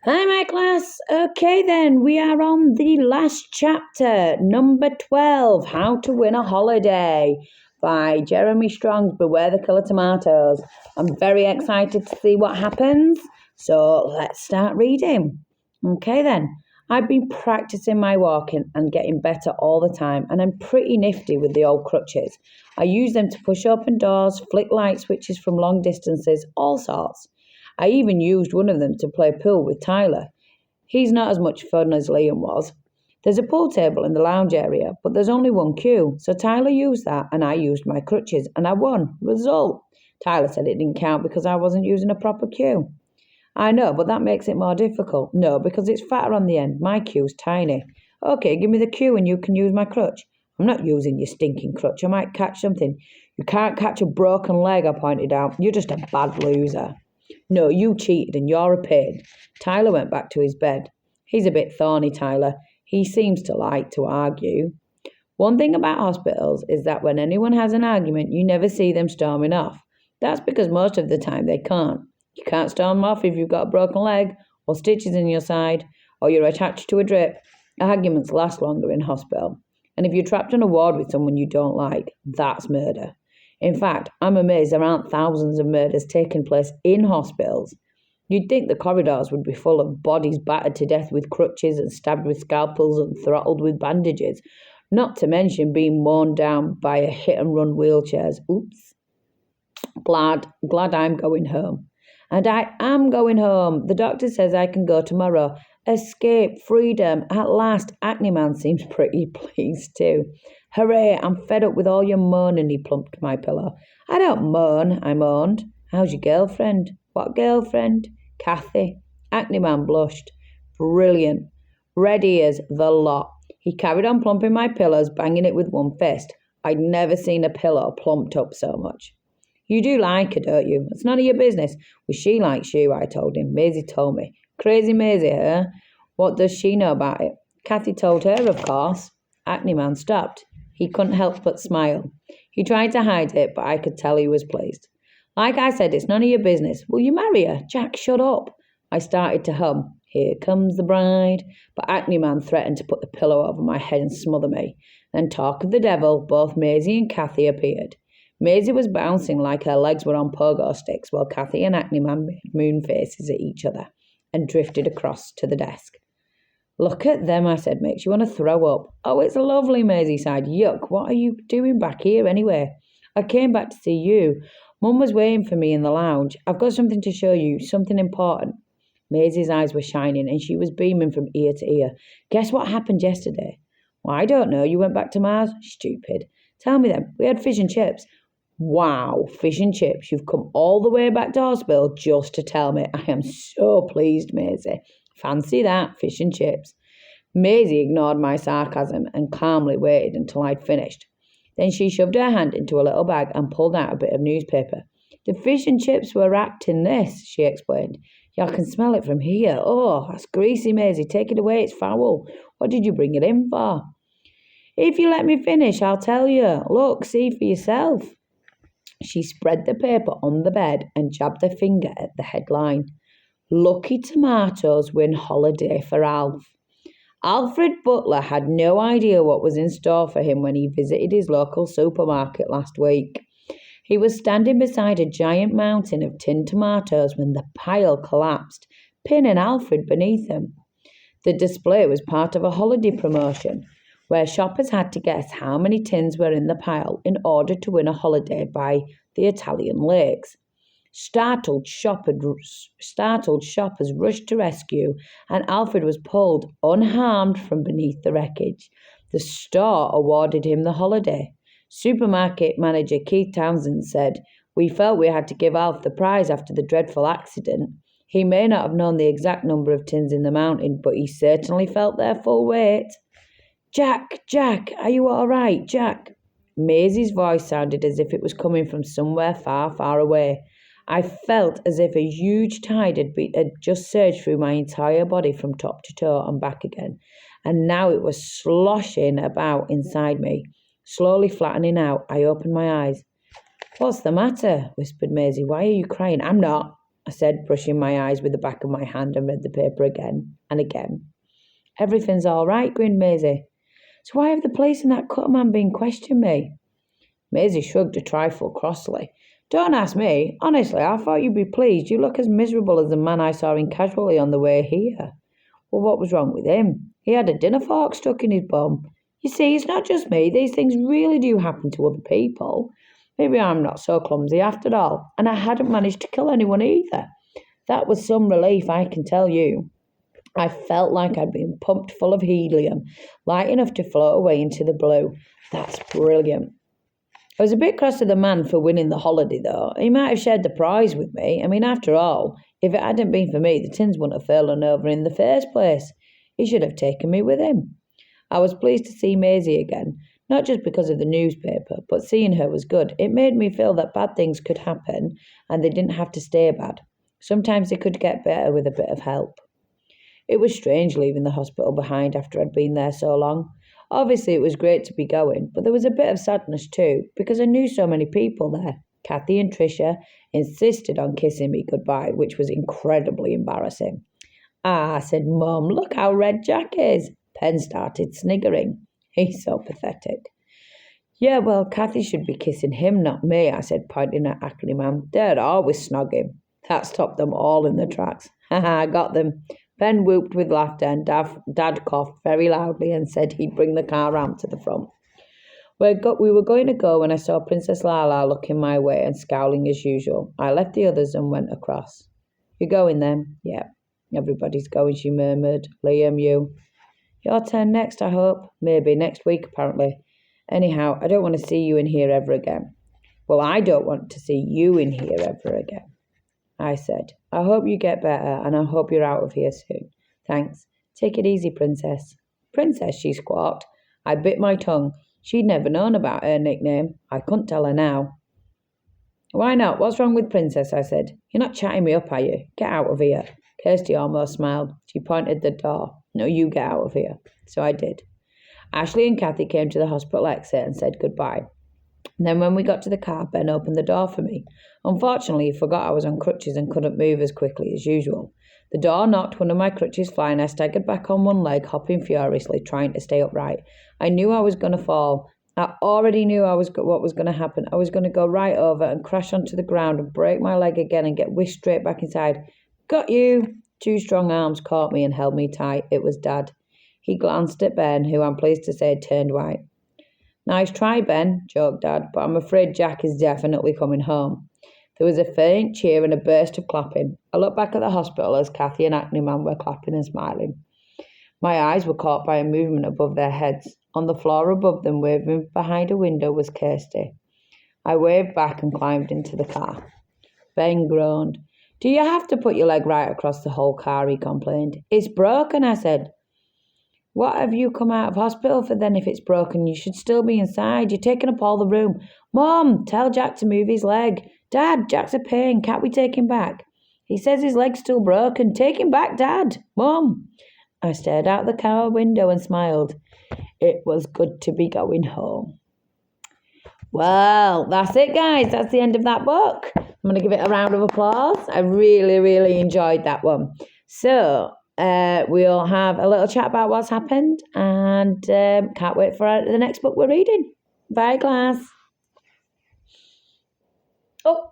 Hi, my class. Okay, then, we are on the last chapter, number 12, How to Win a Holiday by Jeremy Strong's Beware the Killer Tomatoes. I'm very excited to see what happens, so let's start reading. Okay, then. I've been practicing my walking and getting better all the time, and I'm pretty nifty with the old crutches. I use them to push open doors, flick light switches from long distances, all sorts. I even used one of them to play pool with Tyler. He's not as much fun as Liam was. There's a pool table in the lounge area, but there's only one cue, so Tyler used that and I used my crutches, and I won. Result. Tyler said it didn't count because I wasn't using a proper cue. I know, but that makes it more difficult. No, because it's fatter on the end. My cue's tiny. Okay, give me the cue and you can use my crutch. I'm not using your stinking crutch. I might catch something. You can't catch a broken leg, I pointed out. You're just a bad loser. No, you cheated and you're a pain. Tyler went back to his bed. He's a bit thorny, Tyler. He seems to like to argue. One thing about hospitals is that when anyone has an argument, you never see them storming off. That's because most of the time they can't. You can't storm off if you've got a broken leg, or stitches in your side, or you're attached to a drip. Arguments last longer in hospital. And if you're trapped on a ward with someone you don't like, that's murder. In fact, I'm amazed there aren't thousands of murders taking place in hospitals. You'd think the corridors would be full of bodies battered to death with crutches and stabbed with scalpels and throttled with bandages, not to mention being worn down by a hit-and-run wheelchairs. Oops. Glad I'm going home. And I am going home. The doctor says I can go tomorrow. Escape, freedom, at last. Acne Man seems pretty pleased too. Hooray, I'm fed up with all your moaning, he plumped my pillow. I don't moan, I moaned. How's your girlfriend? What girlfriend? Kathy. Acne Man blushed. Brilliant. Red ears, the lot. He carried on plumping my pillows, banging it with one fist. I'd never seen a pillow plumped up so much. You do like her, don't you? It's none of your business. Well, she likes you, I told him. Maisie told me. Crazy Maisie, huh? What does she know about it? Kathy told her, of course. Acne Man stopped. He couldn't help but smile. He tried to hide it, but I could tell he was pleased. Like I said, it's none of your business. Will you marry her? Jack, shut up. I started to hum. Here comes the bride. But Acne Man threatened to put the pillow over my head and smother me. Then talk of the devil, both Maisie and Kathy appeared. Maisie was bouncing like her legs were on pogo sticks, while Kathy and Acne Man made moon faces at each other and drifted across to the desk. Look at them, I said, makes you want to throw up. Oh, it's lovely, Maisie sighed. Yuck, what are you doing back here anyway? I came back to see you. Mum was waiting for me in the lounge. I've got something to show you, something important. Maisie's eyes were shining and she was beaming from ear to ear. Guess what happened yesterday? Well, I don't know. You went back to Mars? Stupid. Tell me then. We had fish and chips. Wow, fish and chips. You've come all the way back to hospital just to tell me. I am so pleased, Maisie. Fancy that, fish and chips. Maisie ignored my sarcasm and calmly waited until I'd finished. Then she shoved her hand into a little bag and pulled out a bit of newspaper. The fish and chips were wrapped in this, she explained. Y'all can smell it from here. Oh, that's greasy, Maisie. Take it away, it's foul. What did you bring it in for? If you let me finish, I'll tell you. Look, see for yourself. She spread the paper on the bed and jabbed her finger at the headline. Lucky tomatoes win holiday for Alf. Alfred Butler had no idea what was in store for him when he visited his local supermarket last week. He was standing beside a giant mountain of tinned tomatoes when the pile collapsed, pinning Alfred beneath him. The display was part of a holiday promotion, where shoppers had to guess how many tins were in the pile in order to win a holiday by the Italian lakes. Startled shoppers rushed to rescue, and Alfred was pulled unharmed from beneath the wreckage. The store awarded him the holiday. Supermarket manager Keith Townsend said, We felt we had to give Alf the prize after the dreadful accident. He may not have known the exact number of tins in the mountain, but he certainly felt their full weight. Jack, are you all right, Jack? Maisie's voice sounded as if it was coming from somewhere far, far away. I felt as if a huge tide had just surged through my entire body from top to toe and back again, and now it was sloshing about inside me. Slowly flattening out, I opened my eyes. What's the matter? Whispered Maisie. Why are you crying? I'm not. I said, brushing my eyes with the back of my hand, and read the paper again and again. Everything's all right, grinned Maisie. So why have the police and that cutter man been questioning me? Maisie shrugged a trifle crossly. Don't ask me. Honestly, I thought you'd be pleased. You look as miserable as the man I saw in Casualty on the way here. Well, what was wrong with him? He had a dinner fork stuck in his bum. You see, it's not just me. These things really do happen to other people. Maybe I'm not so clumsy after all, and I hadn't managed to kill anyone either. That was some relief, I can tell you. I felt like I'd been pumped full of helium, light enough to float away into the blue. That's brilliant. I was a bit cross with the man for winning the holiday, though. He might have shared the prize with me. I mean, after all, if it hadn't been for me, the tins wouldn't have fallen over in the first place. He should have taken me with him. I was pleased to see Maisie again, not just because of the newspaper, but seeing her was good. It made me feel that bad things could happen and they didn't have to stay bad. Sometimes they could get better with a bit of help. It was strange leaving the hospital behind after I'd been there so long. Obviously, it was great to be going, but there was a bit of sadness too, because I knew so many people there. Kathy and Tricia insisted on kissing me goodbye, which was incredibly embarrassing. Ah, said Mum, look how red Jack is. Pen started sniggering. He's so pathetic. Yeah, well, Kathy should be kissing him, not me, I said, pointing at Ackley Man. They're always snogging. That stopped them all in their tracks. Ha ha, got them. Ben whooped with laughter, and Dad coughed very loudly and said he'd bring the car round to the front. We were going to go when I saw Princess Lala looking my way and scowling as usual. I left the others and went across. You going then? Yep. Everybody's going, she murmured. Liam, you? Your turn next, I hope. Maybe next week, apparently. Anyhow, I don't want to see you in here ever again. Well, I don't want to see you in here ever again, I said. I hope you get better, and I hope you're out of here soon. Thanks. Take it easy, Princess. Princess, she squawked. I bit my tongue. She'd never known about her nickname. I couldn't tell her now. Why not? What's wrong with Princess? I said. You're not chatting me up, are you? Get out of here. Kirsty almost smiled. She pointed the door. No, you get out of here. So I did. Ashley and Kathy came to the hospital exit and said goodbye. And then when we got to the car, Ben opened the door for me. Unfortunately, he forgot I was on crutches and couldn't move as quickly as usual. The door knocked, one of my crutches flying. I staggered back on one leg, hopping furiously, trying to stay upright. I knew I was going to fall. I already knew what was going to happen. I was going to go right over and crash onto the ground and break my leg again and get whisked straight back inside. Got you! 2 strong arms caught me and held me tight. It was Dad. He glanced at Ben, who I'm pleased to say turned white. Nice try, Ben, joked Dad, but I'm afraid Jack is definitely coming home. There was a faint cheer and a burst of clapping. I looked back at the hospital as Kathy and Acne Man were clapping and smiling. My eyes were caught by a movement above their heads. On the floor above them, waving behind a window, was Kirsty. I waved back and climbed into the car. Ben groaned. Do you have to put your leg right across the whole car, he complained. It's broken, I said. What have you come out of hospital for then if it's broken? You should still be inside. You're taking up all the room. Mum, tell Jack to move his leg. Dad, Jack's a pain. Can't we take him back? He says his leg's still broken. Take him back, Dad. Mum. I stared out the car window and smiled. It was good to be going home. Well, that's it, guys. That's the end of that book. I'm going to give it a round of applause. I really, really enjoyed that one. So, we'll have a little chat about what's happened and can't wait for the next book we're reading. Bye, class. Oh.